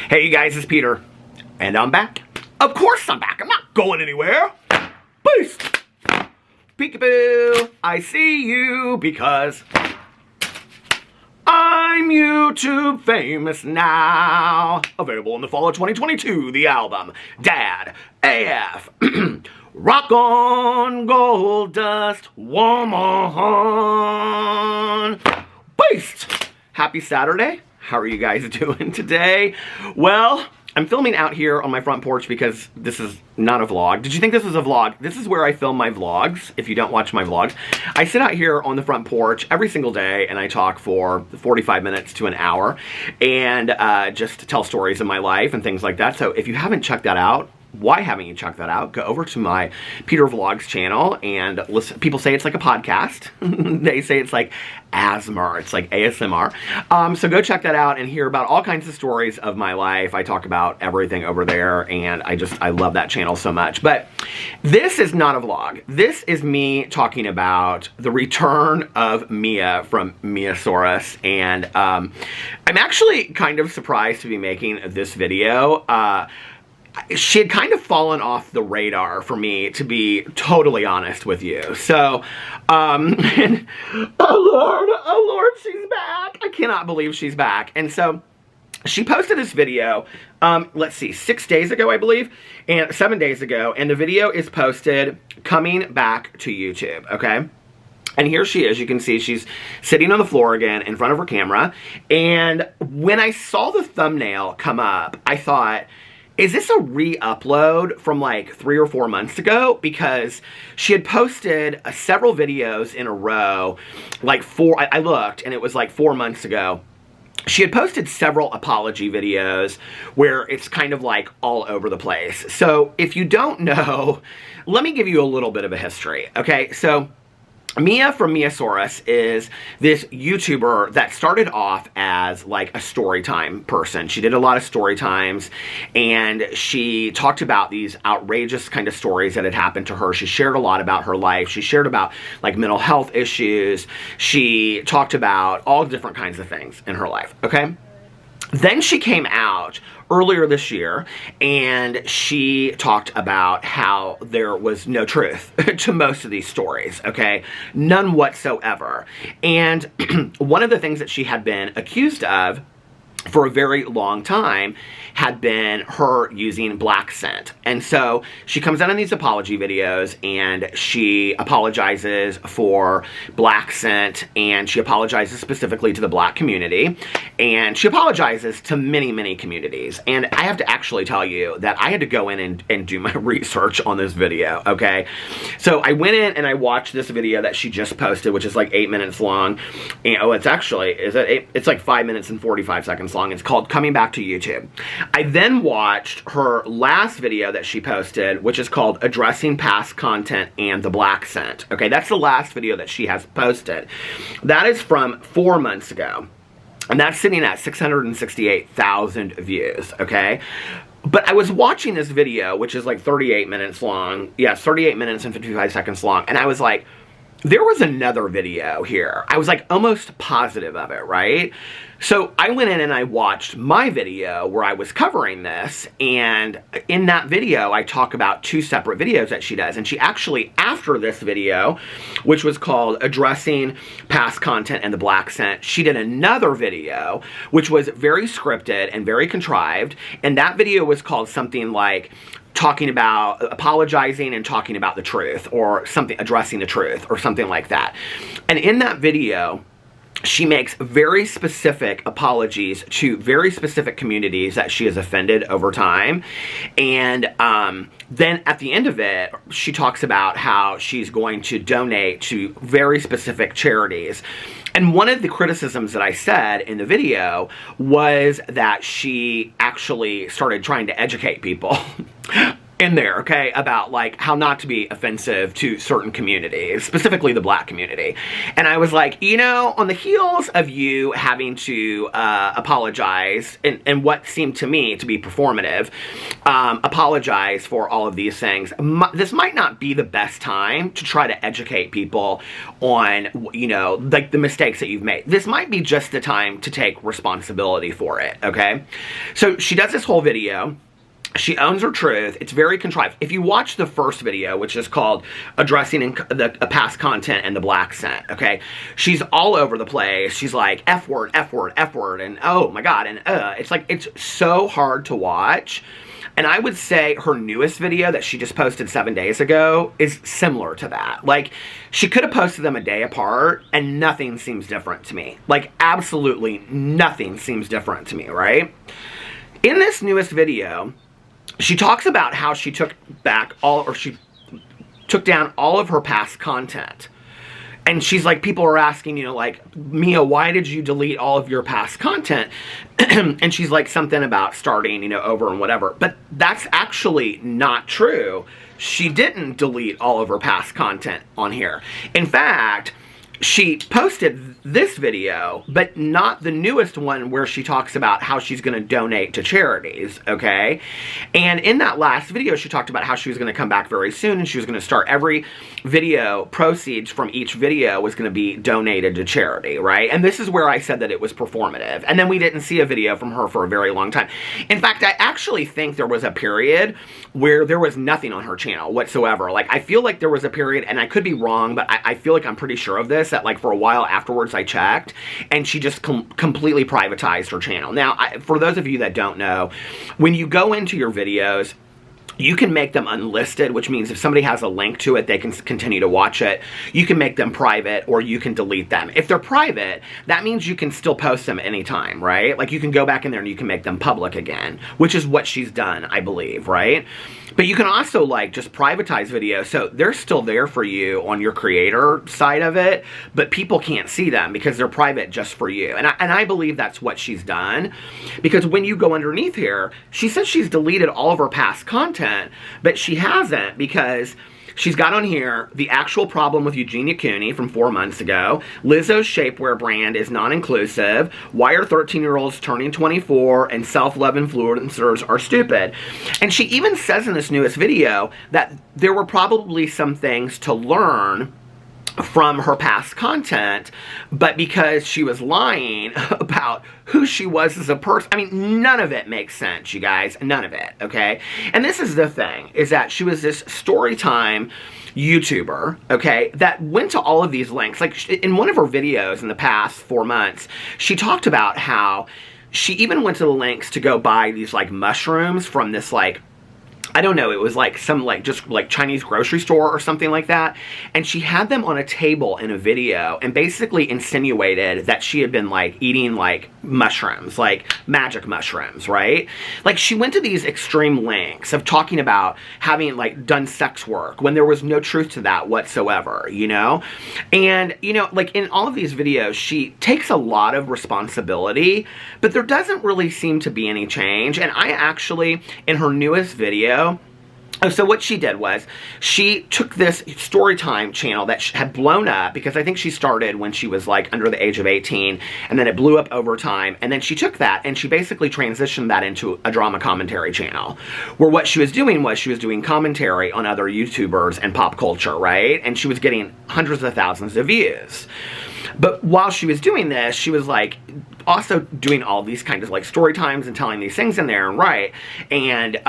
Hey you guys, it's Peter, and I'm back. Of course I'm back. I'm not going anywhere. Peace. Peekaboo. I see you because I'm YouTube famous now. Available in the fall of 2022, the album Dad AF. Rock on gold dust woman. Peace. Happy Saturday. How are you guys doing today? Well, I'm filming out here on my front porch because this is not a vlog. Did you think this was a vlog? This is where I film my vlogs, if you don't watch my vlogs. I sit out here on the front porch every single day and I talk for 45 minutes to an hour and just to tell stories of my life and things like that. So if you haven't checked that out, why haven't you checked that out? Go over to my Peter Vlogs channel and listen. People say it's like a podcast. They say it's like ASMR. It's like ASMR. So go check that out and hear about all kinds of stories of my life. I talk about everything over there and I love that channel so much. But this is not a vlog. This is me talking about the return of Mia from Miiasauruos. And I'm actually kind of surprised to be making this video. She had kind of fallen off the radar for me, to be totally honest with you. So, and, oh Lord, she's back. I cannot believe she's back. And so she posted this video, let's see, 6 days ago, I believe, and 7 days ago. And the video is posted coming back to YouTube, okay? And here she is. You can see she's sitting on the floor again in front of her camera. And when I saw the thumbnail come up, I thought, is this a re-upload from like 3 or 4 months ago? Because she had posted several videos in a row, like I looked and it was like 4 months ago. She had posted several apology videos where it's kind of like all over the place. So if you don't know, let me give you a little bit of a history, okay? So Mia from Miiasauruos is this YouTuber that started off as like a story time person. She did a lot of story times and she talked about these outrageous kind of stories that had happened to her. She shared a lot about her life. She shared about like mental health issues. She talked about all different kinds of things in her life, okay? Then she came out earlier this year and she talked about how there was no truth to most of these stories, okay? None whatsoever. And one of the things that she had been accused of for a very long time had been her using black scent. And so she comes out in these apology videos and she apologizes for black scent and she apologizes specifically to the black community and she apologizes to many, many communities. And I have to actually tell you that I had to go in and do my research on this video, okay? So I went in and I watched this video that she just posted, which is like 8 minutes long. And oh, it's actually, it's like 5 minutes and 45 seconds long. It's called Coming Back to YouTube. I then watched her last video that she posted, which is called Addressing Past Content and the Black Scent. Okay, that's the last video that she has posted. That is from 4 months ago. And that's sitting at 668,000 views, okay? But I was watching this video, which is like 38 minutes long. Yes, 38 minutes and 55 seconds long. And I was like, there was another video here. I was like almost positive of it, right? So I went in and I watched my video where I was covering this, and in that video I talk about 2 separate videos that she does. And she actually, after this video, which was called Addressing Past Content and the Black Scent, she did another video which was very scripted and very contrived, and that video was called something like talking about apologizing and talking about the truth, or something, addressing the truth, or something like that. And in that video, she makes very specific apologies to very specific communities that she has offended over time. And then at the end of it, she talks about how she's going to donate to very specific charities. And one of the criticisms that I said in the video was that she actually started trying to educate people. in there, okay, about like how not to be offensive to certain communities, specifically the black community. And I was like, you know, on the heels of you having to apologize and what seemed to me to be performative, apologize for all of these things, this might not be the best time to try to educate people on, you know, like the mistakes that you've made. This might be just the time to take responsibility for it, okay? So she does this whole video. She owns her truth. It's very contrived. If you watch the first video, which is called Addressing the Past Content and the Black Scent, okay? She's all over the place. She's like, F word, F word, F word, and oh my God, and it's like, it's so hard to watch. And I would say her newest video that she just posted 7 days ago is similar to that. Like, she could have posted them a day apart and nothing seems different to me. Like, absolutely nothing seems different to me, right? In this newest video, she talks about how she took back she took down all of her past content. And she's like, people are asking, you know, like, Mia, why did you delete all of your past content? And she's like, something about starting, you know, over and whatever. But that's actually not true. She didn't delete all of her past content on here. In fact, she posted this video, but not the newest one where she talks about how she's going to donate to charities, okay? And in that last video, she talked about how she was going to come back very soon and she was going to start every video, proceeds from each video was going to be donated to charity, right? And this is where I said that it was performative. And then we didn't see a video from her for a very long time. In fact, I actually think there was a period where there was nothing on her channel whatsoever. Like, I feel like there was a period, and I could be wrong, but I feel like I'm pretty sure of this, that like for a while afterwards I checked and she just completely privatized her channel. Now, for those of you that don't know, when you go into your videos, you can make them unlisted, which means if somebody has a link to it, they can continue to watch it. You can make them private or you can delete them. If they're private, that means you can still post them anytime, right? Like, you can go back in there and you can make them public again, which is what she's done, I believe, right? But you can also like just privatize videos, so they're still there for you on your creator side of it, but people can't see them because they're private just for you. And I believe that's what she's done, because when you go underneath here, she says she's deleted all of her past content, but she hasn't, because she's got on here the actual problem with Eugenia Cooney from 4 months ago. Lizzo's shapewear brand is non-inclusive. Why are 13-year-olds turning 24 and self-love influencers are stupid? And she even says in this newest video that there were probably some things to learn from her past content, but because she was lying about who she was as a person, I mean, none of it makes sense, you guys. None of it, okay? And this is the thing, is that she was this story time YouTuber, okay, that went to all of these links. Like, in one of her videos in the past 4 months, she talked about how she even went to the links to go buy these, like, mushrooms from this, like, I don't know, it was like some like just like Chinese grocery store or something like that. And she had them on a table in a video and basically insinuated that she had been like eating like mushrooms, like magic mushrooms, right? Like, she went to these extreme lengths of talking about having like done sex work when there was no truth to that whatsoever, you know? And, you know, like in all of these videos, she takes a lot of responsibility, but there doesn't really seem to be any change. And I actually, in her newest video, so what she did was, she took this Storytime channel that had blown up, because I think she started when she was like under the age of 18, and then it blew up over time, and then she took that and she basically transitioned that into a drama commentary channel, where what she was doing was she was doing commentary on other YouTubers and pop culture, right? And she was getting hundreds of thousands of views. But while she was doing this, she was like also doing all these kinds of like story times and telling these things in there, and right, and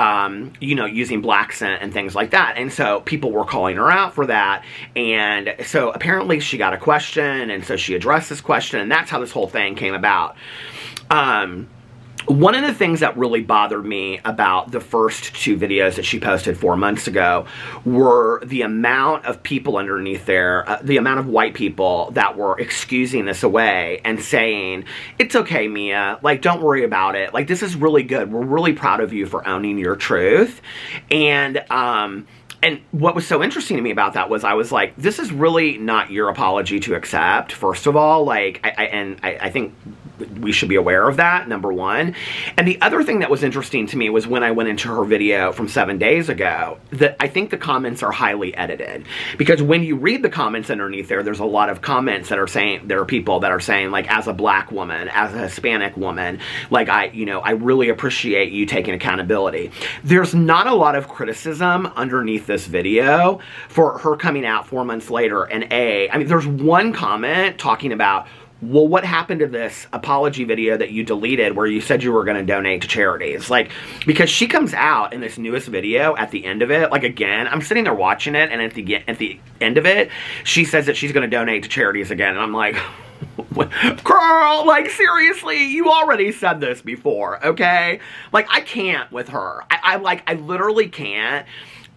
you know, using black scent and things like that. And so people were calling her out for that, and so apparently she got a question, and so she addressed this question, and that's how this whole thing came about. One of the things that really bothered me about the first 2 videos that she posted 4 months ago were the amount of people underneath there, the amount of white people that were excusing this away and saying, it's okay, Mia, like, don't worry about it. Like, this is really good. We're really proud of you for owning your truth. And what was so interesting to me about that was, I was like, this is really not your apology to accept, first of all. Like, I think we should be aware of that, number one. And the other thing that was interesting to me was when I went into her video from 7 days ago, that I think the comments are highly edited. Because when you read the comments underneath there, there's a lot of comments that are saying, there are people that are saying, like, as a black woman, as a Hispanic woman, like, I really appreciate you taking accountability. There's not a lot of criticism underneath this video for her coming out 4 months later and I mean, there's one comment talking about, well, what happened to this apology video that you deleted where you said you were going to donate to charities? Like, because she comes out in this newest video at the end of it, like, again, I'm sitting there watching it, and at the end of it, she says that she's going to donate to charities again, and I'm like, girl, like, seriously, you already said this before, okay? Like, I can't with her. I literally can't,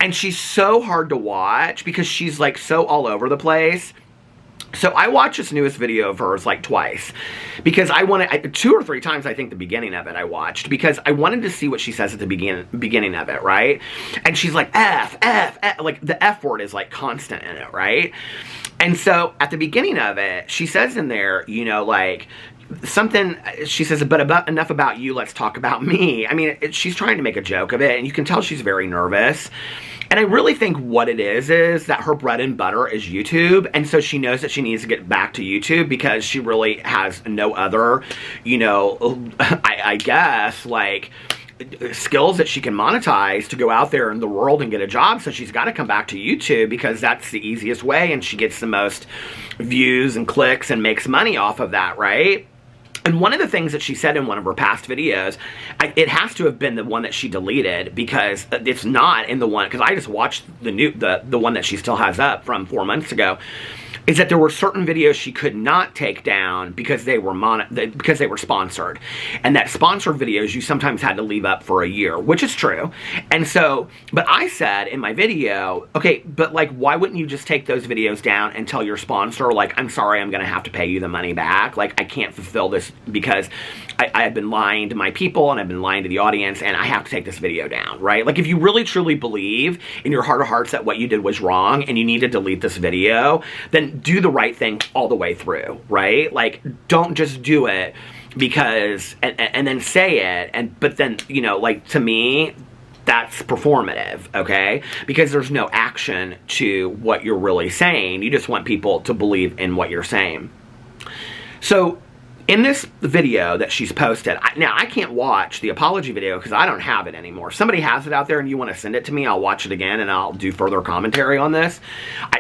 and she's so hard to watch because she's, like, so all over the place. So I watched this newest video of hers like twice because I wanted, 2 or 3 times I think the beginning of it I watched because I wanted to see what she says at the beginning of it, right? And she's like, F, like the F word is like constant in it, right? And so at the beginning of it, she says in there, you know, like, something, she says, but enough about you, let's talk about me. I mean, she's trying to make a joke of it, and you can tell she's very nervous. And I really think what it is that her bread and butter is YouTube, and so she knows that she needs to get back to YouTube because she really has no other, you know, I guess, like, skills that she can monetize to go out there in the world and get a job, so she's got to come back to YouTube because that's the easiest way, and she gets the most views and clicks and makes money off of that, right? And one of the things that she said in one of her past videos, it has to have been the one that she deleted because it's not in the one, because I just watched the one that she still has up from 4 months ago, is that there were certain videos she could not take down because they were sponsored. And that sponsored videos you sometimes had to leave up for a year, which is true. And so, but I said in my video, okay, but like, why wouldn't you just take those videos down and tell your sponsor, like, I'm sorry, I'm gonna have to pay you the money back. Like, I can't fulfill this because I have been lying to my people and I've been lying to the audience and I have to take this video down, right? Like, if you really truly believe in your heart of hearts that what you did was wrong and you need to delete this video, then do the right thing all the way through, right? Like, don't just do it because, and then say it, but then, you know, like, to me, that's performative, okay? Because there's no action to what you're really saying. You just want people to believe in what you're saying. So, in this video that she's posted, now I can't watch the apology video because I don't have it anymore. If somebody has it out there and you want to send it to me, I'll watch it again and I'll do further commentary on this.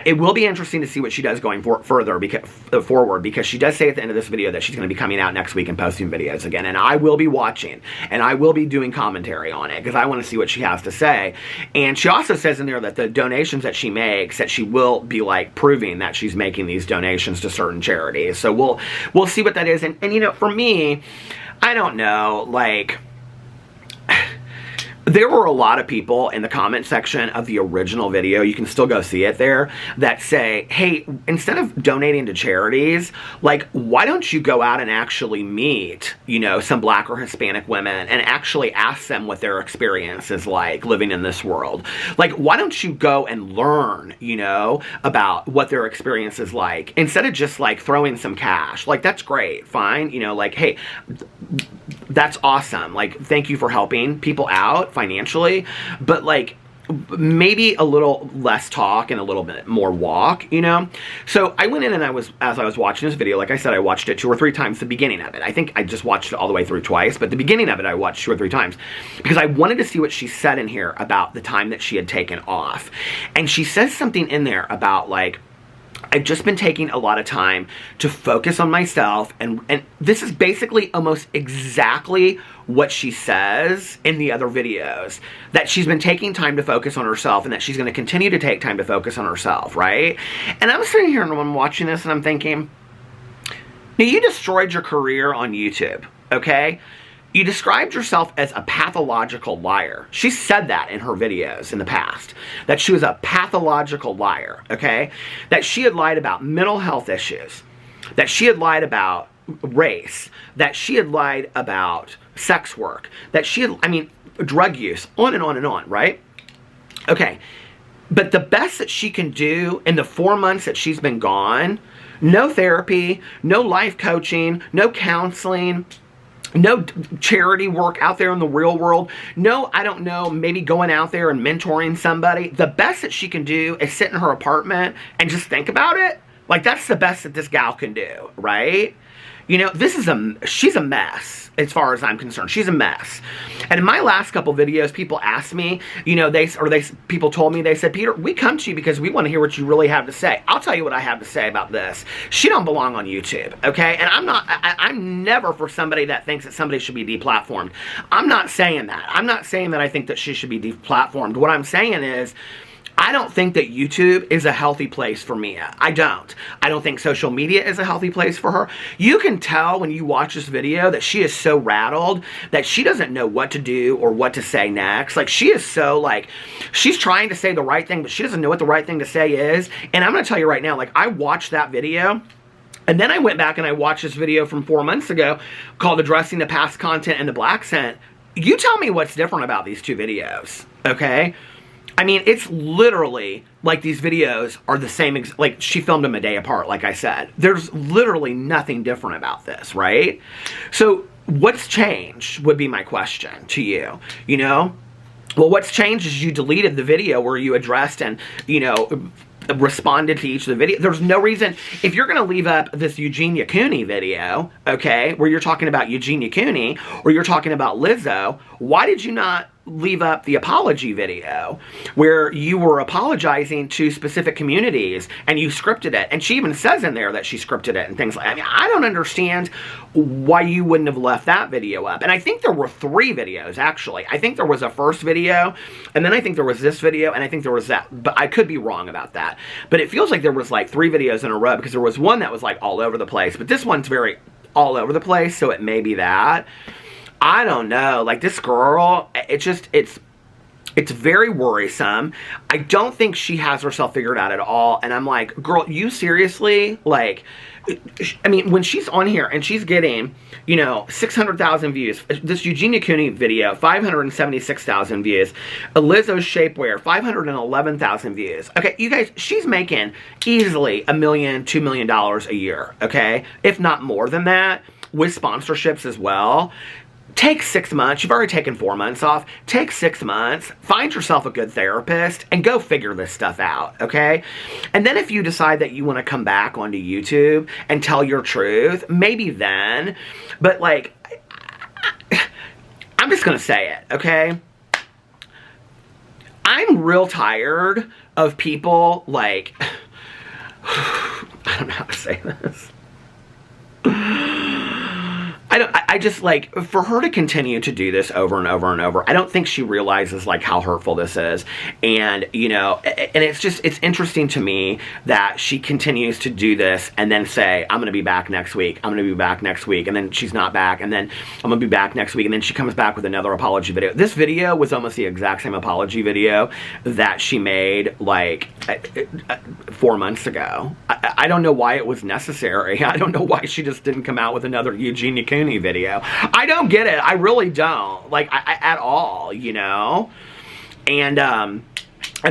It will be interesting to see what she does going forward because she does say at the end of this video that she's going to be coming out next week and posting videos again. And I will be watching and I will be doing commentary on it because I want to see what she has to say. And she also says in there that the donations that she makes, that she will be like proving that she's making these donations to certain charities. So we'll see what that is. And you know, for me, I don't know, like, there were a lot of people in the comment section of the original video, you can still go see it there, that say, hey, instead of donating to charities, like, why don't you go out and actually meet, you know, some black or Hispanic women and actually ask them what their experience is like living in this world? Like, why don't you go and learn, you know, about what their experience is like, instead of just, like, throwing some cash? Like, that's great, fine, you know, like, hey, that's awesome. Like, thank you for helping people out financially, but like, maybe a little less talk and a little bit more walk, you know? So I went in and as I was watching this video, like I said, I watched it 2 or 3 times, the beginning of it. I think I just watched it all the way through twice, but the beginning of it I watched 2 or 3 times because I wanted to see what she said in here about the time that she had taken off. And she says something in there about, like, I've just been taking a lot of time to focus on myself, and this is basically almost exactly what she says in the other videos, that she's been taking time to focus on herself and that she's going to continue to take time to focus on herself, right? And I'm sitting here and I'm watching this and I'm thinking, now you destroyed your career on YouTube, okay? You described yourself as a pathological liar. She said that in her videos in the past, that she was a pathological liar, okay? That she had lied about mental health issues, that she had lied about race, that she had lied about sex work, that she had, I mean, drug use, on and on and on, right? Okay, but the best that she can do in the 4 months that she's been gone No therapy, no life coaching, no counseling, no charity work out there in the real world. No, I don't know, maybe going out there and mentoring somebody. The best that she can do is sit in her apartment and just think about it. Like, that's the best that this gal can do, right? You know, she's a mess as far as I'm concerned. She's a mess. And in my last couple videos, people asked me, you know, people told me, they said, Peter, we come to you because we want to hear what you really have to say. I'll tell you what I have to say about this. She don't belong on YouTube, okay? And I'm never for somebody that thinks that somebody should be deplatformed. I'm not saying that. I'm not saying that I think that she should be deplatformed. What I'm saying is, I don't think that YouTube is a healthy place for Mia. I don't. I don't think social media is a healthy place for her. You can tell when you watch this video that she is so rattled that she doesn't know what to do or what to say next. Like, she is so, like, she's trying to say the right thing, but she doesn't know what the right thing to say is. And I'm going to tell you right now, like, I watched that video, and then I went back and I watched this video from 4 months ago called Addressing the Past Content and the Black Scent. You tell me what's different about these two videos, okay? I mean, it's literally like these videos are the same, like she filmed them a day apart, like I said. There's literally nothing different about this, right? So what's changed would be my question to you, you know? Well, what's changed is you deleted the video where you addressed and, you know, responded to each of the videos. There's no reason, if you're going to leave up this Eugenia Cooney video, okay, where you're talking about Eugenia Cooney, or you're talking about Lizzo, why did you not leave up the apology video where you were apologizing to specific communities and you scripted it? And she even says in there that she scripted it and things like that. I mean, I don't understand why you wouldn't have left that video up. And I think there were 3 videos, actually. I think there was a first video, and then I think there was this video, and I think there was that. But I could be wrong about that. But it feels like there was like 3 videos in a row, because there was one that was like all over the place. But this one's very all over the place, so it may be that. I don't know, like this girl, it's very worrisome. I don't think she has herself figured out at all, and I'm like, girl, you seriously, like, I mean, when she's on here and she's getting, you know, 600,000 views, this Eugenia Cooney video, 576,000 views, Lizzo's shapewear, 511,000 views. Okay, you guys, she's making easily $1 million, $2 million a year, okay? If not more than that, with sponsorships as well. Take 6 months. You've already taken 4 months off. Take 6 months. Find yourself a good therapist and go figure this stuff out, okay? And then if you decide that you want to come back onto YouTube and tell your truth, maybe then. But, like, I'm just going to say it, okay? I'm real tired of people, like, I don't know how to say this. I just, like, for her to continue to do this over and over and over, I don't think she realizes, like, how hurtful this is. And, you know, and it's just, it's interesting to me that she continues to do this and then say, I'm going to be back next week. I'm going to be back next week. And then she's not back. And then I'm going to be back next week. And then she comes back with another apology video. This video was almost the exact same apology video that she made, like, 4 months ago. I don't know why it was necessary. I don't know why she just didn't come out with another Eugenia Cooney video. I don't get it. I really don't. Like, at all, you know? And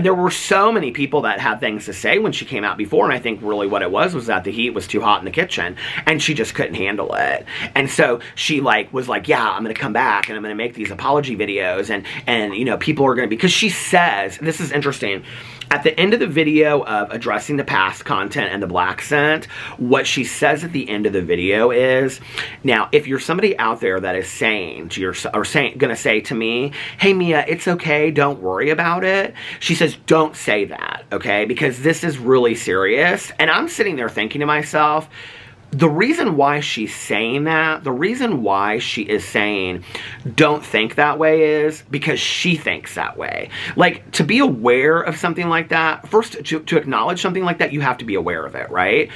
there were so many people that had things to say when she came out before, and I think really what it was that the heat was too hot in the kitchen, and she just couldn't handle it. And so she, like, was like, yeah, I'm going to come back, and I'm going to make these apology videos, and you know, people are going to, because she says, this is interesting, at the end of the video of Addressing the Past Content and the Black Scent, what she says at the end of the video is, now, if you're somebody out there that is saying to your, or going to say to me, hey, Mia, it's okay, don't worry about it, she says, don't say that, okay? Because this is really serious. And I'm sitting there thinking to myself, the reason why she's saying that, the reason why she is saying don't think that way is because she thinks that way. Like, to be aware of something like that, first, to acknowledge something like that, you have to be aware of it, right?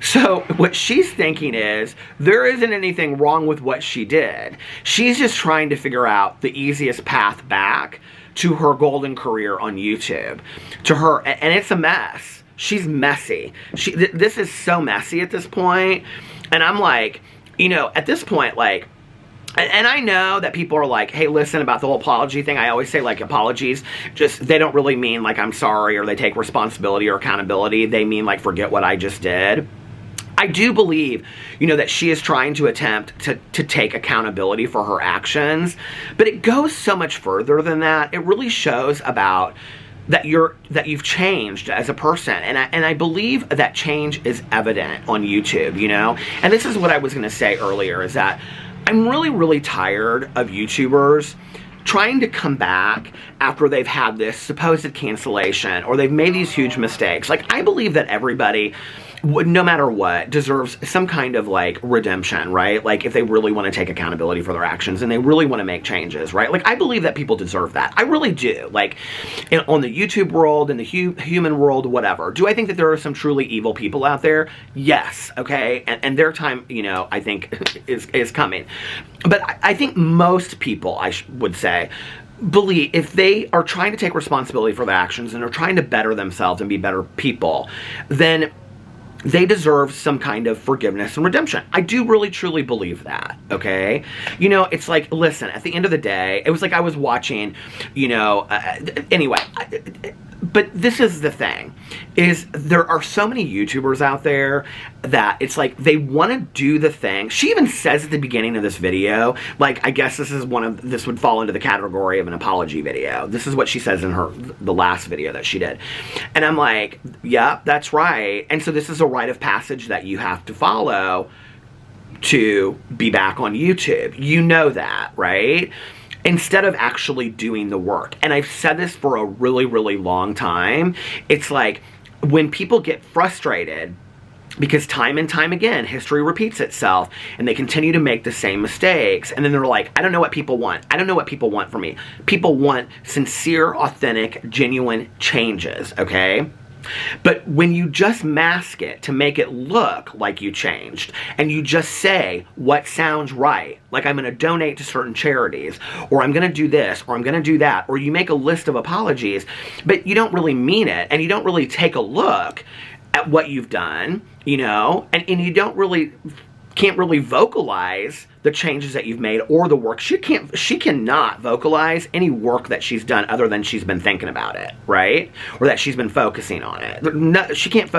So what she's thinking is, there isn't anything wrong with what she did. She's just trying to figure out the easiest path back to her golden career on YouTube. To her, and it's a mess. She's messy. This is so messy at this point. And I'm like, you know, at this point, like, and I know that people are like, hey, listen, about the whole apology thing, I always say, like, apologies, just, they don't really mean, like, I'm sorry, or they take responsibility or accountability. They mean, like, forget what I just did. I do believe, you know, that she is trying to attempt to take accountability for her actions, but it goes so much further than that. It really shows about that you've changed as a person, and I believe that change is evident on YouTube, you know. And this is what I was going to say earlier, is that I'm really, really tired of YouTubers trying to come back after they've had this supposed cancellation or they've made these huge mistakes. Like, I believe that everybody, no matter what, deserves some kind of, like, redemption, right? Like, if they really want to take accountability for their actions and they really want to make changes, right? Like, I believe that people deserve that. I really do. Like, on the YouTube world, in the human world, whatever. Do I think that there are some truly evil people out there? Yes, okay? And their time, you know, I think is coming. But I think most people, I would say, believe if they are trying to take responsibility for their actions and are trying to better themselves and be better people, then they deserve some kind of forgiveness and redemption. I do really truly believe that, okay? You know, it's like, listen, at the end of the day, it was like I was watching, you know, anyway, but this is the thing, is there are so many YouTubers out there that it's like they want to do the thing. She even says at the beginning of this video, like, I guess this would fall into the category of an apology video. This is what she says in the last video that she did. And I'm like, yeah, that's right. And so this is a rite of passage that you have to follow to be back on YouTube. You know that, right? Instead of actually doing the work. And I've said this for a really, really long time. It's like when people get frustrated because time and time again, history repeats itself and they continue to make the same mistakes. And then they're like, I don't know what people want. I don't know what people want from me. People want sincere, authentic, genuine changes, okay? But when you just mask it to make it look like you changed, and you just say what sounds right, like I'm going to donate to certain charities, or I'm going to do this, or I'm going to do that, or you make a list of apologies, but you don't really mean it, and you don't really take a look at what you've done, you know, and you don't really, can't really vocalize the changes that you've made or the work. She cannot vocalize any work that she's done other than she's been thinking about it, right? Or that she's been focusing on it. No, she can't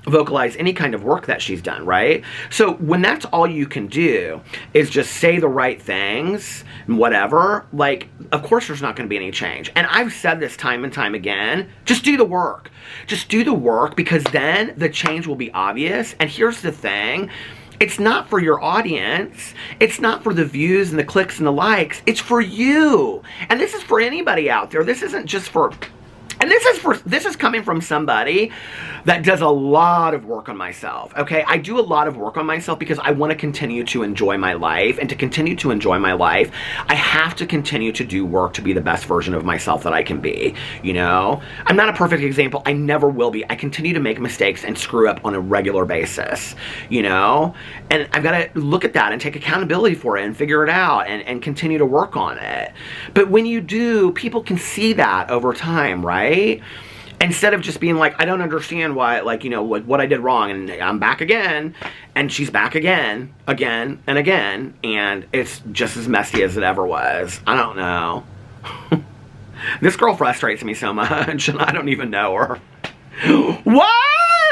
vocalize any kind of work that she's done, right? So when that's all you can do is just say the right things and whatever, like, of course there's not going to be any change. And I've said this time and time again, just do the work. Just do the work, because then the change will be obvious. And here's the thing. It's not for your audience. It's not for the views and the clicks and the likes. It's for you. And this is for anybody out there. This isn't just for... And this is coming from somebody that does a lot of work on myself, okay? I do a lot of work on myself because I want to continue to enjoy my life. And to continue to enjoy my life, I have to continue to do work to be the best version of myself that I can be, you know? I'm not a perfect example. I never will be. I continue to make mistakes and screw up on a regular basis, you know? And I've got to look at that and take accountability for it and figure it out and continue to work on it. But when you do, people can see that over time, right? Instead of just being like, I don't understand why, like, you know, what I did wrong, and I'm back again, and she's back again and again, and it's just as messy as it ever was. I don't know. This girl frustrates me so much, and I don't even know her. What?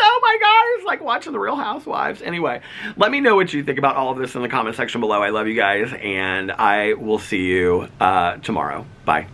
Oh my God, it's like watching The Real Housewives. Anyway, let me know what you think about all of this in the comment section below. I love you guys, and I will see you tomorrow. Bye.